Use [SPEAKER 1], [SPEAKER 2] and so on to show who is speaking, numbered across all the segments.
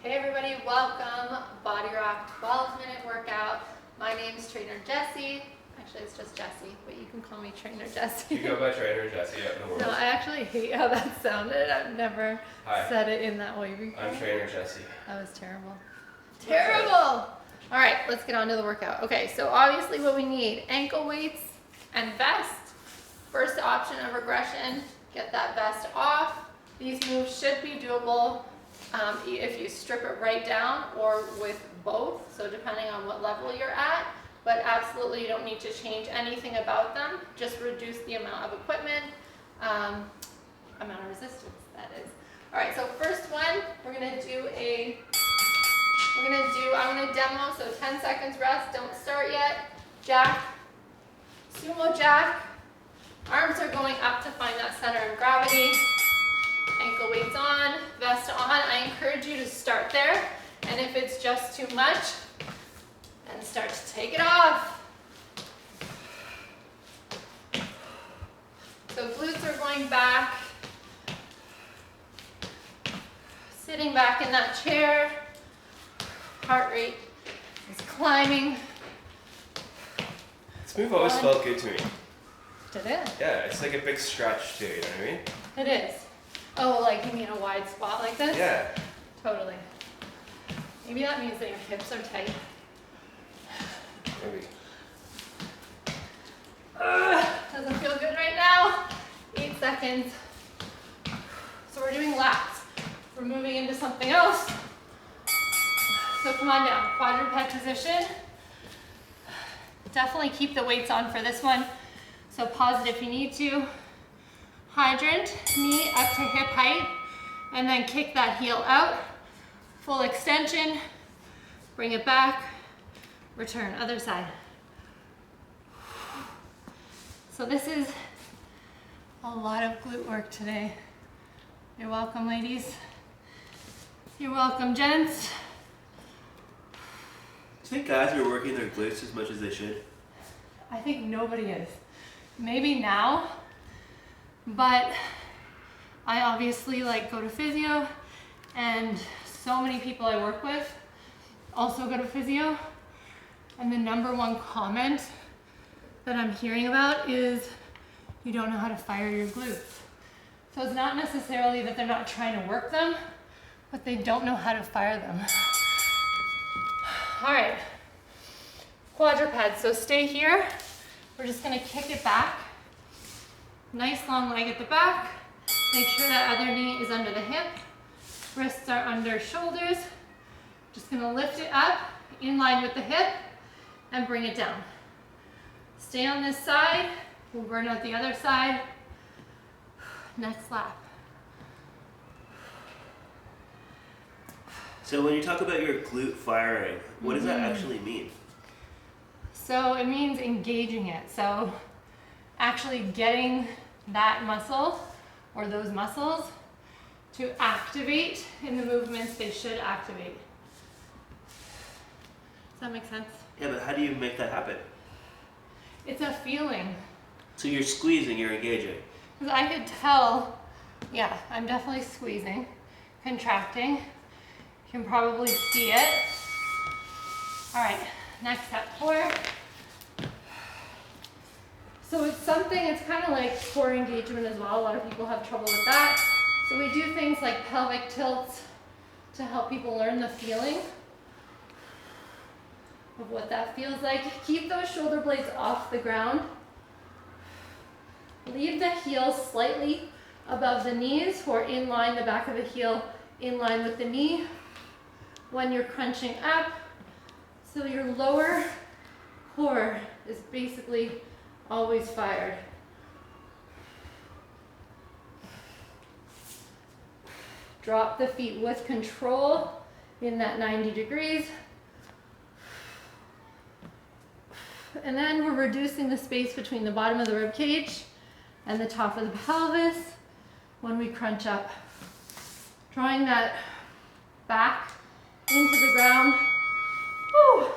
[SPEAKER 1] Hey everybody, welcome. BodyRock 12-minute workout. My name's Trainer Jessie. Actually, it's just Jessie, but you can call me Trainer Jessie.
[SPEAKER 2] You go by Trainer Jessie out in the world.
[SPEAKER 1] No, I actually hate how that sounded. I've never said it in that way before.
[SPEAKER 2] I'm Trainer Jessie.
[SPEAKER 1] That was terrible. Terrible! All right, let's get on to the workout. Okay, so obviously what we need, ankle weights and vest. First option of regression, get that vest off. These moves should be doable if you strip it right down or with both, so depending on what level you're at, but absolutely you don't need to change anything about them, just reduce the amount of equipment, amount of resistance, that is. All right, so first one, I'm gonna demo, so 10 seconds rest, don't start yet. Jack, sumo jack, arms are going up to find that center of gravity. Ankle weights on, vest on. I encourage you to start there, and if it's just too much, then start to take it off. So glutes are going back, sitting back in that chair, heart rate is climbing.
[SPEAKER 2] This move always felt good to me.
[SPEAKER 1] Did it?
[SPEAKER 2] Yeah, it's like a big stretch too, you know what I mean?
[SPEAKER 1] It is. Oh, like you mean a wide squat like this?
[SPEAKER 2] Yeah.
[SPEAKER 1] Totally. Maybe that means that your hips are tight.
[SPEAKER 2] Maybe.
[SPEAKER 1] Doesn't feel good right now. 8 seconds. So we're doing laps. We're moving into something else. So come on down, quadruped position. Definitely keep the weights on for this one. So pause it if you need to. Hydrant, knee up to hip height, and then kick that heel out. Full extension, bring it back, return, other side. So this is a lot of glute work today. You're welcome, ladies. You're welcome, gents.
[SPEAKER 3] Do you think guys are working their glutes as much as they should?
[SPEAKER 1] I think nobody is. Maybe now, but I obviously go to physio, and so many people I work with also go to physio, and the #1 comment that I'm hearing about is you don't know how to fire your glutes. So it's not necessarily that they're not trying to work them, but they don't know how to fire them. All right, quadruped, so stay here. We're just gonna kick it back. Nice long leg at the back. Make sure that other knee is under the hip. Wrists are under shoulders. Just gonna lift it up in line with the hip and bring it down. Stay on this side. We'll burn out the other side. Next lap.
[SPEAKER 3] So when you talk about your glute firing, what does that actually mean?
[SPEAKER 1] So it means engaging it. So actually getting that muscle or those muscles to activate in the movements they should activate. Does that make sense?
[SPEAKER 3] Yeah, but how do you make that happen?
[SPEAKER 1] It's a feeling.
[SPEAKER 3] So you're squeezing, you're engaging.
[SPEAKER 1] Because I could tell, yeah, I'm definitely squeezing, contracting. You can probably see it. All right, next step, 4. So it's something, it's kind of like core engagement as well. A lot of people have trouble with that. So we do things like pelvic tilts to help people learn the feeling of what that feels like. Keep those shoulder blades off the ground. Leave the heels slightly above the knees or in line, the back of the heel in line with the knee when you're crunching up. So your lower core is basically always fired. Drop the feet with control in that 90 degrees. And then we're reducing the space between the bottom of the rib cage and the top of the pelvis when we crunch up. Drawing that back into the ground. Woo! All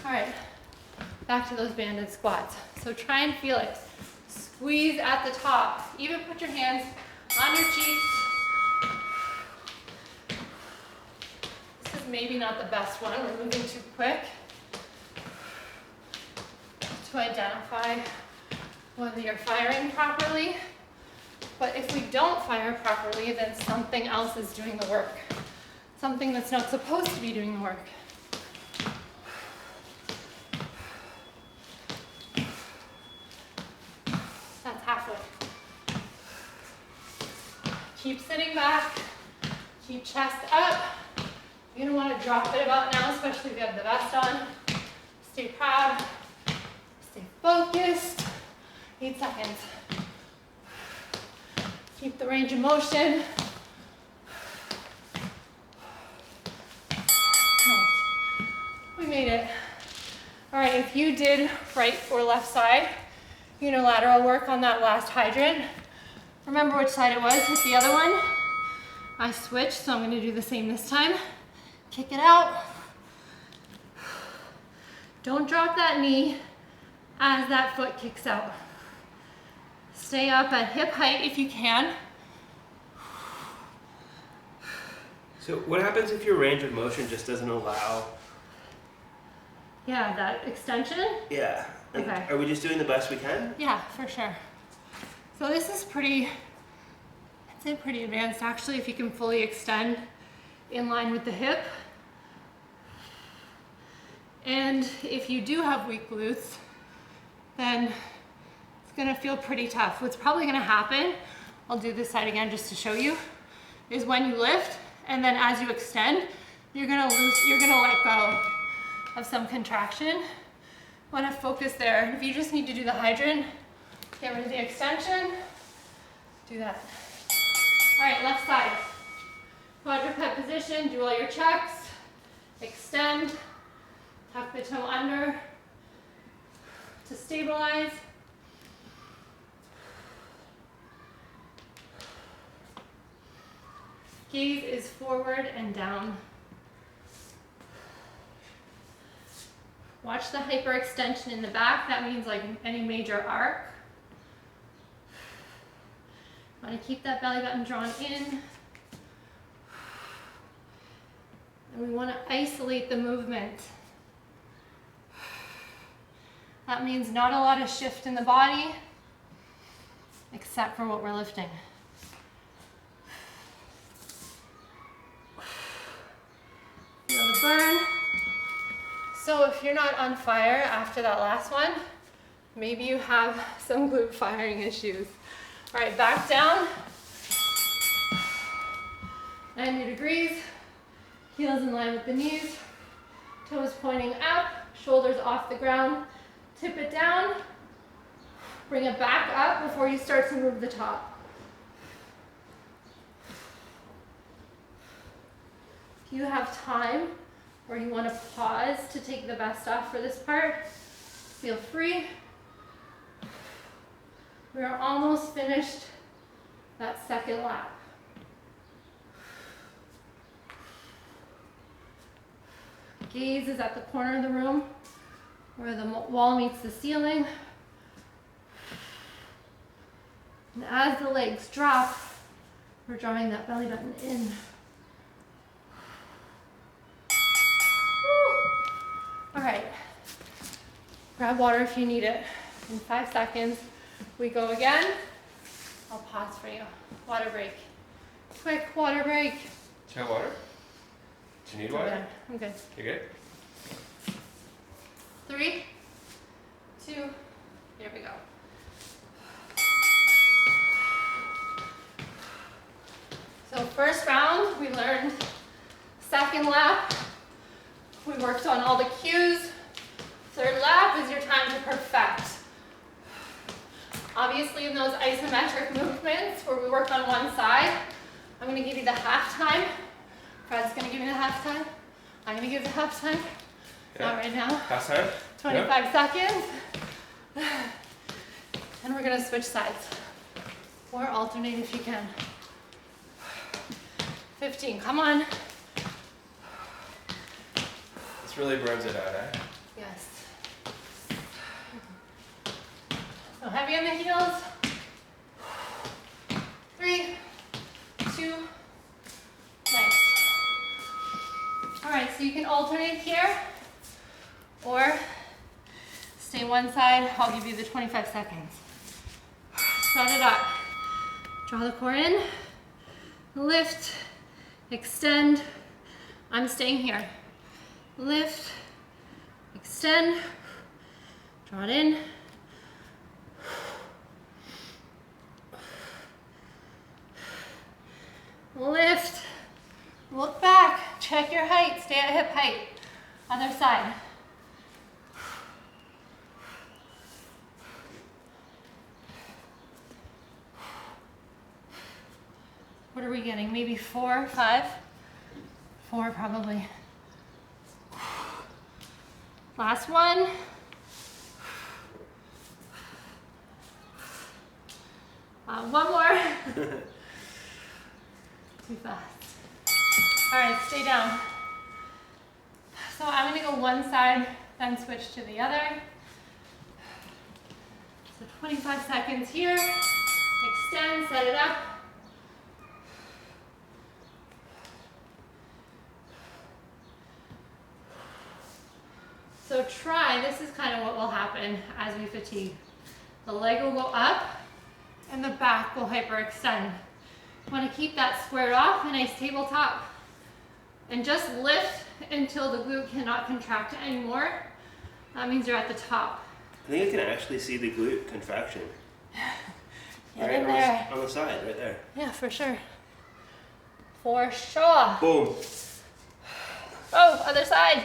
[SPEAKER 1] right, back to those banded squats. So try and feel it. Squeeze at the top. Even put your hands on your cheeks. maybe not the best one. We're moving too quick to identify whether you're firing properly. But if we don't fire properly, then something else is doing the work. Something that's not supposed to be doing the work. That's halfway. Keep sitting back. Keep chest up. You're gonna want to drop it about now, especially if you have the vest on. Stay proud. Stay focused. 8 seconds. Keep the range of motion. Nice. We made it. All right, if you did right or left side, unilateral work on that last hydrant. Remember which side it was, hit the other one. I switched, so I'm gonna do the same this time. Kick it out. Don't drop that knee as that foot kicks out. Stay up at hip height if you can.
[SPEAKER 3] So what happens if your range of motion just doesn't allow?
[SPEAKER 1] Yeah, that extension?
[SPEAKER 3] Yeah. And
[SPEAKER 1] Okay.
[SPEAKER 3] are we just doing the best we can?
[SPEAKER 1] Yeah, for sure. So this is pretty, I'd say pretty advanced actually, if you can fully extend in line with the hip. And if you do have weak glutes, then it's gonna feel pretty tough. What's probably gonna happen, I'll do this side again just to show you, is when you lift and then as you extend, you're gonna let go of some contraction. Want to focus there. If you just need to do the hydrant, get rid of the extension, do that. All right, left side. Quadruped position, do all your checks, extend, tuck the toe under to stabilize. Gaze is forward and down. Watch the hyperextension in the back. That means like any major arc. Want to keep that belly button drawn in. And we want to isolate the movement. That means not a lot of shift in the body, except for what we're lifting. Feel the burn. So if you're not on fire after that last one, maybe you have some glute firing issues. All right, back down. 90 degrees. Heels in line with the knees. Toes pointing up, shoulders off the ground. Tip it down. Bring it back up before you start to move the top. If you have time, or you want to pause to take the vest off for this part, feel free. We are almost finished that second lap. Gaze is at the corner of the room where the wall meets the ceiling. And as the legs drop, we're drawing that belly button in. All right, grab water if you need it. In 5 seconds, we go again. I'll pause for you. Water break. Quick water break.
[SPEAKER 2] Do you have water? Do you need water?
[SPEAKER 1] I'm good.
[SPEAKER 2] You good?
[SPEAKER 1] 3, 2, here we go. So first round, we learned. Second lap, we worked on all the cues. Third lap is your time to perfect. Obviously in those isometric movements where we work on one side, I'm gonna give you the half time. Fred's gonna give you the half time. I'm gonna give you the half time.
[SPEAKER 2] Yeah.
[SPEAKER 1] Not right now.
[SPEAKER 2] Half time?
[SPEAKER 1] 25 seconds. And we're gonna switch sides. Or alternate if you can. 15, come on.
[SPEAKER 2] This really burns it out, eh?
[SPEAKER 1] Yes. So heavy on the heels. 3, 2, nice. All right, right, so you can alternate here or stay one side. I'll give you the 25 seconds. Set it up. Draw the core in, lift, extend. I'm staying here. Lift, extend, draw it in. Lift, look back, check your height, stay at hip height. Other side. What are we getting? Maybe 4, 5? 4 probably. Last one. One more. Too fast. All right, stay down. So I'm gonna go one side, then switch to the other. So 25 seconds here. Extend, set it up. So try, this is kind of what will happen as we fatigue. The leg will go up and the back will hyperextend. You want to keep that squared off, a nice tabletop. And just lift until the glute cannot contract anymore. That means you're at the top.
[SPEAKER 3] I think I can actually see the glute contraction.
[SPEAKER 1] Get
[SPEAKER 3] Right
[SPEAKER 1] in there.
[SPEAKER 3] on the side, right there.
[SPEAKER 1] Yeah, for sure. For sure.
[SPEAKER 3] Boom.
[SPEAKER 1] Oh, other side.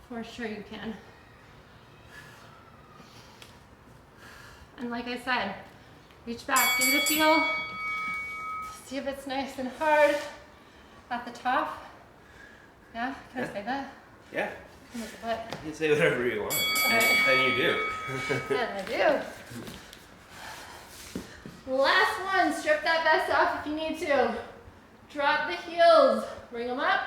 [SPEAKER 1] For sure you can. And like I said, reach back, give it a feel. See if it's nice and hard at the top. Yeah, can I say that?
[SPEAKER 3] Yeah.
[SPEAKER 1] Come with the butt.
[SPEAKER 3] You can say whatever you want.
[SPEAKER 2] And you do.
[SPEAKER 1] Yeah, I do. Last one, strip that vest off if you need to. Drop the heels, bring them up.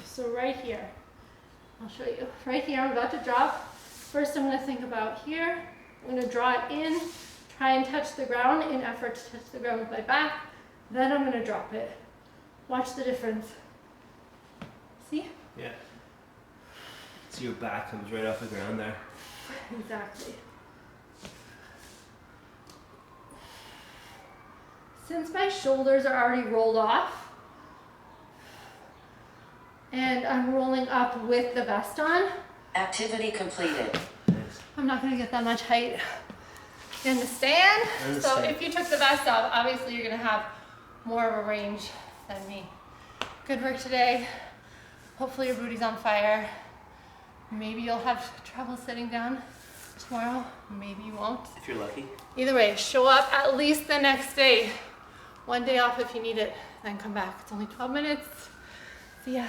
[SPEAKER 1] So right here, I'll show you. Right here, I'm about to drop. First, I'm going to think about here. I'm going to draw it in, try and touch the ground in effort to touch the ground with my back. Then I'm going to drop it. Watch the difference. See?
[SPEAKER 3] Yeah. So your back comes right off the ground there.
[SPEAKER 1] Exactly. Since my shoulders are already rolled off, and I'm rolling up with the vest on,
[SPEAKER 4] Activity completed.
[SPEAKER 3] Nice.
[SPEAKER 1] I'm not going to get that much height. You understand?
[SPEAKER 3] I understand.
[SPEAKER 1] So if you took the vest off, obviously you're going to have more of a range than me. Good work today. Hopefully your booty's on fire. Maybe you'll have trouble sitting down tomorrow. Maybe you won't.
[SPEAKER 3] If you're lucky.
[SPEAKER 1] Either way, show up at least the next day. One day off if you need it, then come back. It's only 12 minutes. See ya.